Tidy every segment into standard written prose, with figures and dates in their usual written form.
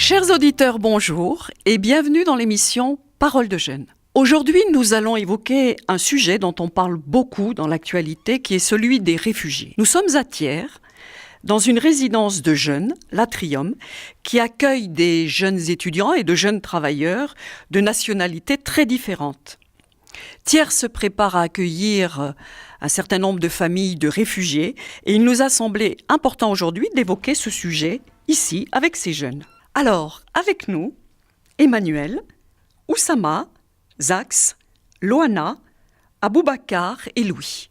Chers auditeurs, bonjour et bienvenue dans l'émission Parole de jeunes. Aujourd'hui, nous allons évoquer un sujet dont on parle beaucoup dans l'actualité, qui est celui des réfugiés. Nous sommes à Thiers, dans une résidence de jeunes, l'Atrium, qui accueille des jeunes étudiants et de jeunes travailleurs de nationalités très différentes. Thiers se prépare à accueillir un certain nombre de familles de réfugiés et il nous a semblé important aujourd'hui d'évoquer ce sujet ici avec ces jeunes. Alors, avec nous, Emmanuel, Oussama, Zax, Loana, Aboubacar et Louis.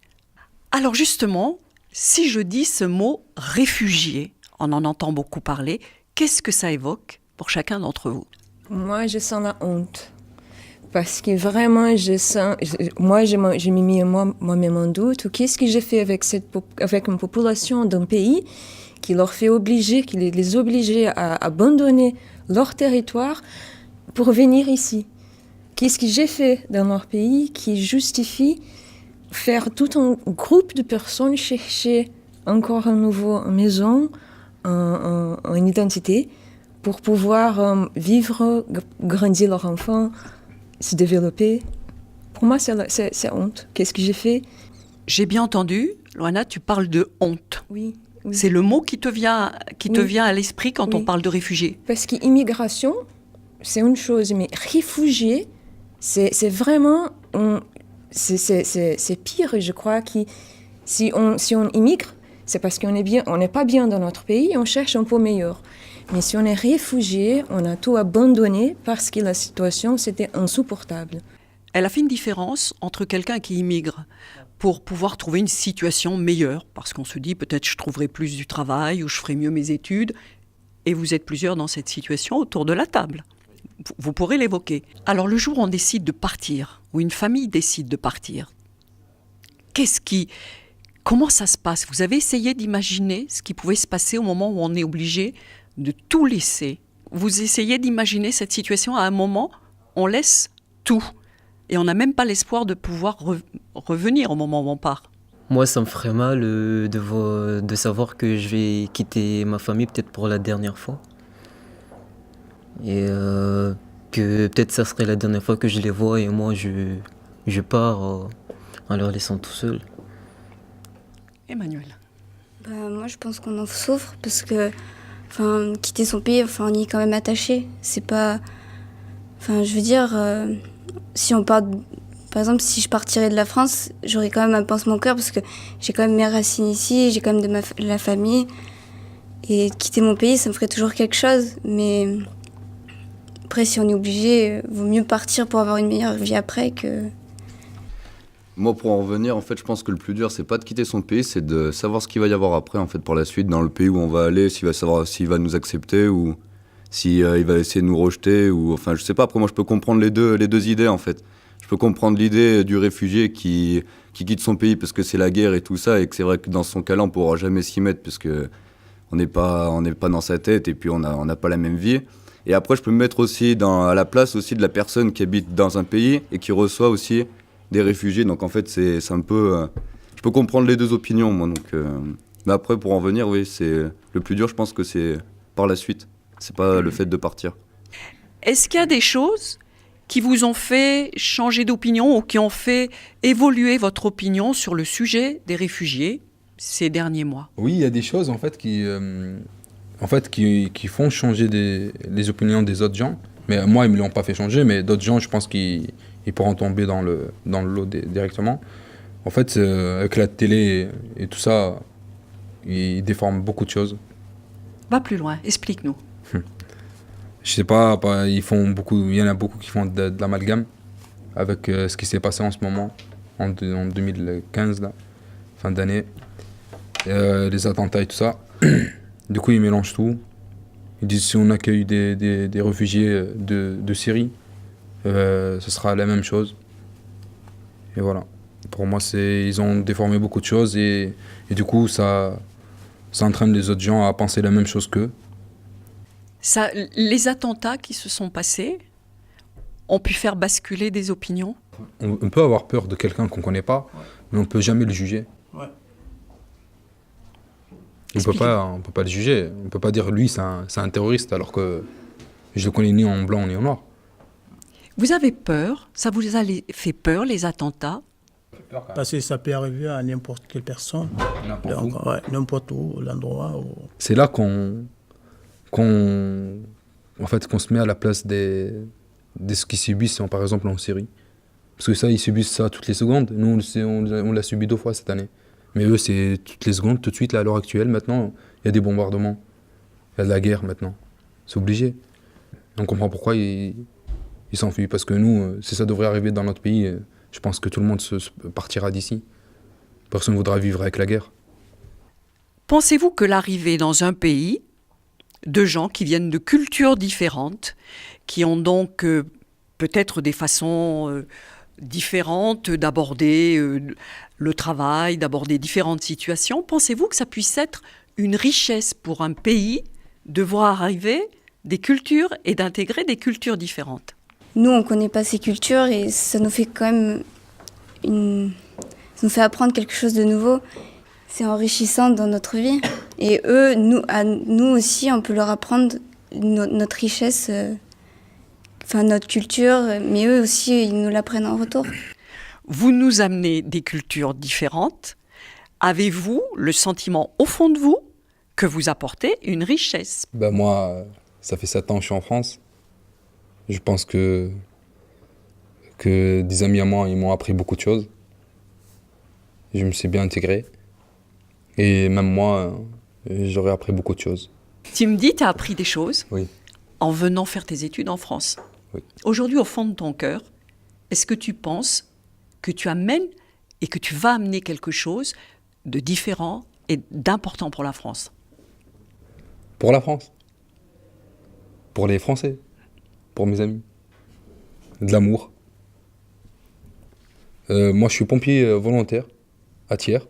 Alors justement, si je dis ce mot « réfugié », on en entend beaucoup parler, qu'est-ce que ça évoque pour chacun d'entre vous ? Moi, je sens la honte. Parce que vraiment, j'ai mis moi-même en doute. Qu'est-ce que j'ai fait avec une population d'un pays qui les obligeait à abandonner leur territoire pour venir ici? Qu'est-ce que j'ai fait dans leur pays qui justifie faire tout un groupe de personnes chercher encore une nouvelle maison, une identité, pour pouvoir vivre, grandir leur enfant, se développer? Pour moi, c'est honte. Qu'est-ce que j'ai fait? J'ai bien entendu, Loana, tu parles de honte. Oui. C'est le mot qui te vient à l'esprit quand on parle de réfugiés. Parce qu'immigration, c'est une chose, mais réfugié, c'est vraiment... C'est pire, je crois, si on immigre, c'est parce qu'on n'est pas bien dans notre pays et on cherche un peu meilleur. Mais si on est réfugié, on a tout abandonné parce que la situation, c'était insupportable. Elle a fait une différence entre quelqu'un qui immigre pour pouvoir trouver une situation meilleure, parce qu'on se dit peut-être je trouverai plus du travail ou je ferai mieux mes études, et vous êtes plusieurs dans cette situation autour de la table. Vous pourrez l'évoquer. Alors le jour où on décide de partir, ou une famille décide de partir, comment ça se passe? Vous avez essayé d'imaginer ce qui pouvait se passer au moment où on est obligé de tout laisser. Vous essayez d'imaginer cette situation à un moment, on laisse tout. Et on n'a même pas l'espoir de pouvoir revenir au moment où on part. Moi, ça me ferait mal de savoir que je vais quitter ma famille peut-être pour la dernière fois. Et que peut-être ça serait la dernière fois que je les vois et moi je pars en leur laissant tout seul. Emmanuel. Moi, je pense qu'on en souffre parce que quitter son pays, on y est quand même attaché. C'est pas... je veux dire... Si on part, par exemple, si je partirais de la France, j'aurais quand même un pincement au cœur parce que j'ai quand même mes racines ici, j'ai quand même de la famille. Et quitter mon pays, ça me ferait toujours quelque chose. Mais après, si on est obligé, vaut mieux partir pour avoir une meilleure vie après que... Moi, pour en revenir, en fait, je pense que le plus dur, c'est pas de quitter son pays, c'est de savoir ce qu'il va y avoir après, en fait, par la suite, dans le pays où on va aller, s'il va nous accepter ou... si il va essayer de nous rejeter, ou enfin je sais pas. Après moi je peux comprendre les deux idées en fait. Je peux comprendre l'idée du réfugié qui quitte son pays parce que c'est la guerre et tout ça, et que c'est vrai que dans son cas-là on pourra jamais s'y mettre parce que on n'est pas dans sa tête et puis on n'a pas la même vie. Et après je peux me mettre aussi à la place aussi de la personne qui habite dans un pays et qui reçoit aussi des réfugiés. Donc en fait c'est un peu, je peux comprendre les deux opinions moi. Donc mais après pour en venir, oui, c'est le plus dur, je pense que c'est par la suite. C'est pas le fait de partir. Est-ce qu'il y a des choses qui vous ont fait changer d'opinion ou qui ont fait évoluer votre opinion sur le sujet des réfugiés ces derniers mois? Oui, il y a des choses en fait qui font changer les opinions des autres gens. Mais moi, ils me l'ont pas fait changer, mais d'autres gens, je pense qu'ils pourront tomber dans le lot directement. En fait, avec la télé et tout ça, ils déforment beaucoup de choses. Va plus loin, explique-nous. Je sais pas, il y en a beaucoup qui font de l'amalgame avec ce qui s'est passé en ce moment, en 2015, là, fin d'année, les attentats et tout ça. Du coup, ils mélangent tout. Ils disent si on accueille des réfugiés de Syrie, ce sera la même chose. Et voilà. Pour moi, ils ont déformé beaucoup de choses et du coup, ça entraîne les autres gens à penser la même chose qu'eux. Les attentats qui se sont passés ont pu faire basculer des opinions? On peut avoir peur de quelqu'un qu'on ne connaît pas, mais on ne peut jamais le juger. Ouais. On peut pas le juger. On ne peut pas dire lui c'est un terroriste alors que Je le connais ni en blanc ni en noir. Vous avez peur? Ça vous a fait peur, les attentats? Parce que ça peut arriver à n'importe quelle personne. Donc, ouais, n'importe où, l'endroit où... C'est là qu'on se met à la place de ce qu'ils subissent, par exemple en Syrie. Parce que ça, ils subissent ça toutes les secondes. Nous, on l'a subi 2 fois cette année. Mais eux, c'est toutes les secondes, tout de suite, là, à l'heure actuelle. Maintenant, il y a des bombardements. Il y a de la guerre maintenant. C'est obligé. On comprend pourquoi ils s'enfuient. Parce que nous, si ça devrait arriver dans notre pays, je pense que tout le monde se partira d'ici. Personne ne voudra vivre avec la guerre. Pensez-vous que l'arrivée dans un pays de gens qui viennent de cultures différentes, qui ont donc peut-être des façons différentes d'aborder le travail, d'aborder différentes situations, pensez-vous que ça puisse être une richesse pour un pays de voir arriver des cultures et d'intégrer des cultures différentes? Nous, on ne connaît pas ces cultures et ça nous fait quand même ça nous fait apprendre quelque chose de nouveau. C'est enrichissant dans notre vie. Et eux, nous aussi, on peut leur apprendre notre richesse, notre culture, mais eux aussi, ils nous l'apprennent en retour. Vous nous amenez des cultures différentes. Avez-vous le sentiment au fond de vous que vous apportez une richesse? Moi, ça fait 7 ans que je suis en France. Je pense que des amis à moi, ils m'ont appris beaucoup de choses. Je me suis bien intégré. Et même moi, j'aurais appris beaucoup de choses. Tu me dis, tu as appris des choses Oui. en venant faire tes études en France. Oui. Aujourd'hui, au fond de ton cœur, est-ce que tu penses que tu amènes et que tu vas amener quelque chose de différent et d'important pour la France? Pour la France. Pour les Français. Pour mes amis. De l'amour. Moi, je suis pompier volontaire à Thiers.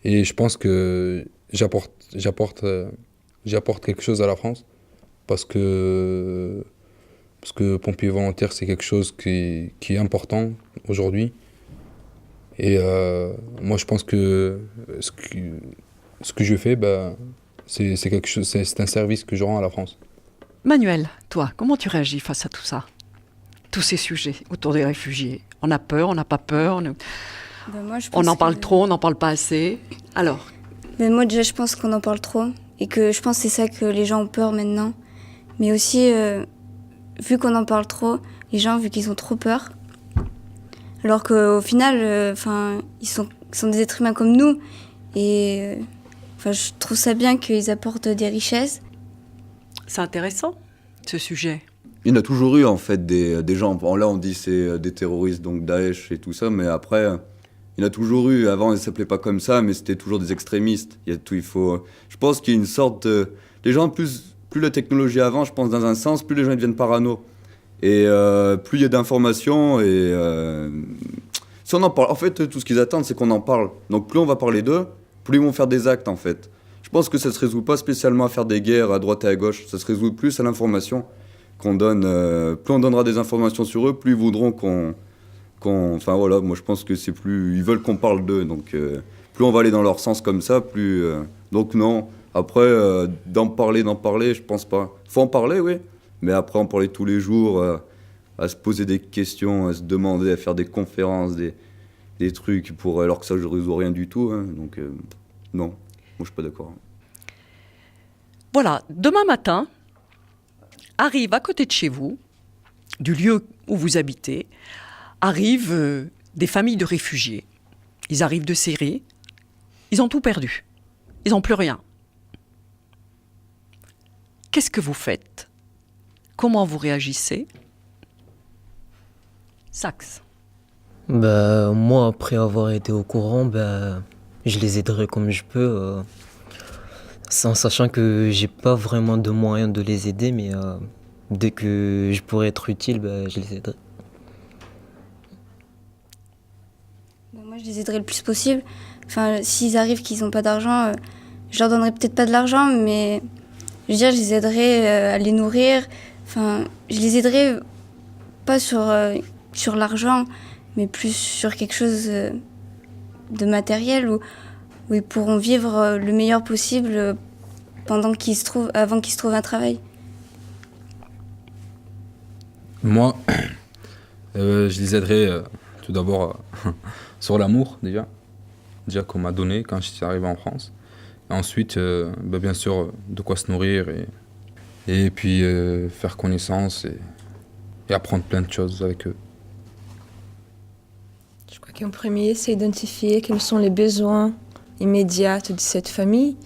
Et je pense que j'apporte quelque chose à la France. Parce que pompier volontaire, c'est quelque chose qui est important aujourd'hui. Et moi, je pense que ce que je fais, c'est quelque chose, c'est un service que je rends à la France. Manuel, toi, comment tu réagis face à tout ça? Tous ces sujets autour des réfugiés. On a peur, on n'a pas peur, Moi, je on pense en parle que- trop, on n'en parle pas assez. Alors, Moi, déjà, je pense qu'on en parle trop. Et que je pense que c'est ça que les gens ont peur maintenant. Mais aussi, vu qu'on en parle trop, les gens, vu qu'ils ont trop peur, alors qu'au final, ils sont des êtres humains comme nous. Et je trouve ça bien qu'ils apportent des richesses. c'est intéressant, ce sujet. Il y en a toujours eu en fait des gens, bon, là on dit c'est des terroristes, donc Daesh et tout ça, mais après, il y en a toujours eu, avant ils ne s'appelaient pas comme ça, mais c'était toujours des extrémistes. Je pense qu'il y a une sorte les gens, plus la technologie avance, je pense dans un sens, plus les gens deviennent parano. Et plus il y a d'informations, et si on en parle, en fait tout ce qu'ils attendent c'est qu'on en parle. Donc plus on va parler d'eux, plus ils vont faire des actes en fait. Je pense que ça se résout pas spécialement à faire des guerres à droite et à gauche, ça se résout plus à l'information qu'on donne. Plus on donnera des informations sur eux, plus ils voudront enfin voilà, moi je pense que c'est plus, ils veulent qu'on parle d'eux, donc plus on va aller dans leur sens comme ça, plus donc non. Après d'en parler, je pense pas. Faut en parler, oui, mais après en parler tous les jours, à se poser des questions, à se demander, à faire des conférences, des trucs alors que ça je résout rien du tout, hein, donc non, moi je suis pas d'accord. Voilà, demain matin, arrive à côté de chez vous, du lieu où vous habitez, arrivent des familles de réfugiés. Ils arrivent de Syrie, ils ont tout perdu, ils n'ont plus rien. Qu'est-ce que vous faites? Comment vous réagissez? Saxe. Moi, après avoir été au courant, je les aiderai comme je peux, en sachant que j'ai pas vraiment de moyens de les aider, mais dès que je pourrais être utile, je les aiderai. Moi, je les aiderai le plus possible. S'ils arrivent qu'ils n'ont pas d'argent, je leur donnerai peut-être pas de l'argent, mais je veux dire, je les aiderai à les nourrir. Je les aiderai pas sur l'argent, mais plus sur quelque chose de matériel où ils pourront vivre le meilleur possible avant qu'ils se trouvent un travail. Moi, je les aiderais tout d'abord sur l'amour, déjà qu'on m'a donné quand je suis arrivé en France. Et ensuite, bien sûr, de quoi se nourrir et puis faire connaissance et apprendre plein de choses avec eux. Je crois qu'en premier, c'est identifier quels sont les besoins immédiats de cette famille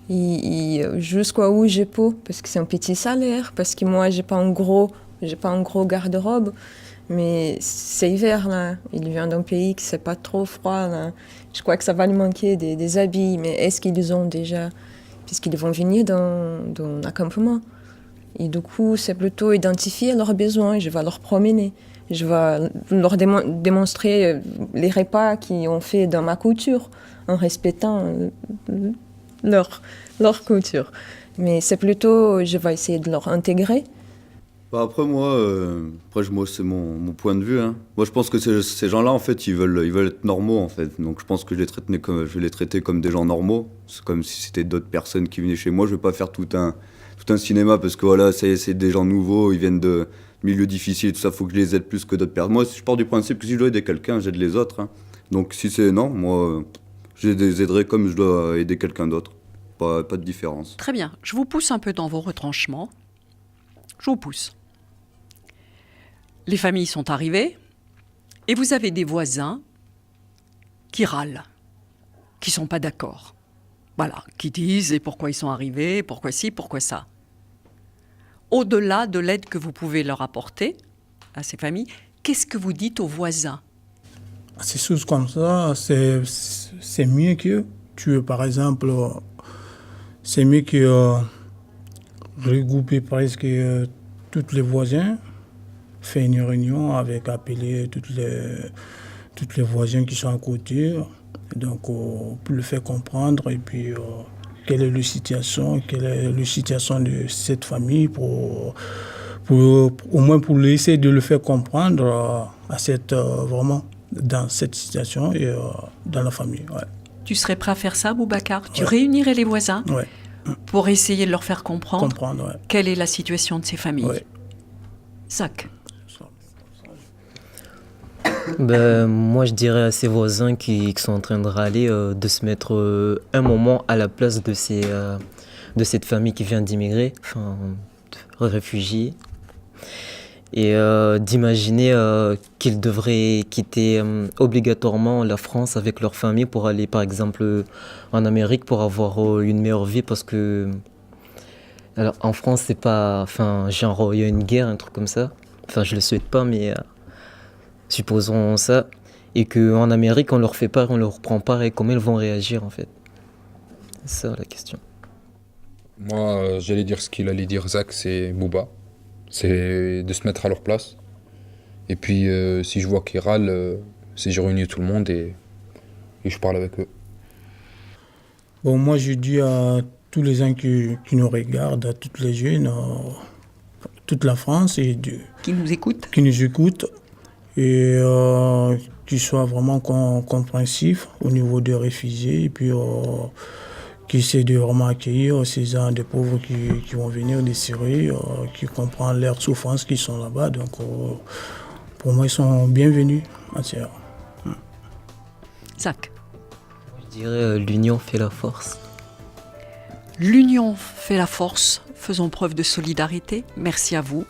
et jusqu'à où je peux, parce que c'est un petit salaire, parce que moi, j'ai pas un gros garde-robe, mais c'est hiver là. Il vient d'un pays qui c'est pas trop froid là. Je crois que ça va lui manquer des habits, mais est-ce qu'ils ont déjà, puisqu'ils vont venir dans un campement. Et du coup, c'est plutôt identifier leurs besoins. Je vais leur promener. Je vais leur démontrer les repas qu'ils ont fait dans ma culture, en respectant leur culture. Mais c'est plutôt, je vais essayer de leur intégrer. Après, moi, c'est mon point de vue. Hein. Moi, je pense que ces gens-là, en fait, ils veulent être normaux, en fait. Donc, je pense que je vais les traiter comme des gens normaux. C'est comme si c'était d'autres personnes qui venaient chez moi. Je vais pas faire tout un cinéma parce que voilà, c'est des gens nouveaux, ils viennent de milieux difficiles, tout ça, faut que je les aide plus que d'autres personnes. Moi, je pars du principe que si je dois aider quelqu'un, j'aide les autres. Hein. Donc, si c'est non, moi, je les aiderai comme je dois aider quelqu'un d'autre. Pas de différence. Très bien. Je vous pousse un peu dans vos retranchements. Je vous pousse. Les familles sont arrivées et vous avez des voisins qui râlent, qui ne sont pas d'accord. Voilà, qui disent et pourquoi ils sont arrivés, pourquoi ci, pourquoi ça. Au-delà de l'aide que vous pouvez leur apporter à ces familles, qu'est-ce que vous dites aux voisins? Ces choses comme ça, c'est mieux que par exemple, c'est mieux que regrouper presque tous les voisins, faire une réunion avec appeler tous les voisins qui sont à côté, donc pour le faire comprendre et puis quelle est la situation de cette famille pour au moins pour essayer de le faire comprendre vraiment dans cette situation et dans la famille. Ouais. Tu serais prêt à faire ça, Boubacar? Tu réunirais les voisins pour essayer de leur faire comprendre quelle est la situation de ces familles. Zach. Moi, je dirais à ces voisins qui sont en train de râler de se mettre un moment à la place de cette famille qui vient d'immigrer, enfin, de réfugiés, et d'imaginer qu'ils devraient quitter obligatoirement la France avec leur famille pour aller, par exemple, en Amérique pour avoir une meilleure vie, parce que alors, en France, c'est pas, enfin, genre, il y a une guerre, un truc comme ça. Enfin, je le souhaite pas, mais supposons ça, et qu'en Amérique, on leur fait part, on leur prend part, et comment ils vont réagir, en fait. C'est ça, la question. Moi, j'allais dire ce qu'il allait dire, Zach, c'est Bouba. C'est de se mettre à leur place. Et puis, si je vois qu'ils râlent, c'est je réunis tout le monde et je parle avec eux. Bon, moi, je dis à tous les gens qui nous regardent, à tous les jeunes, toute la France, qui nous écoutent, et qui soient vraiment compréhensifs au niveau des réfugiés, et puis qui essaient de vraiment accueillir ces gens de pauvres qui vont venir de Syrie, qui comprennent leurs souffrances qui sont là-bas. Donc, pour moi, ils sont bienvenus en Syrie. Zach. Je dirais l'union fait la force. L'union fait la force. Faisons preuve de solidarité. Merci à vous.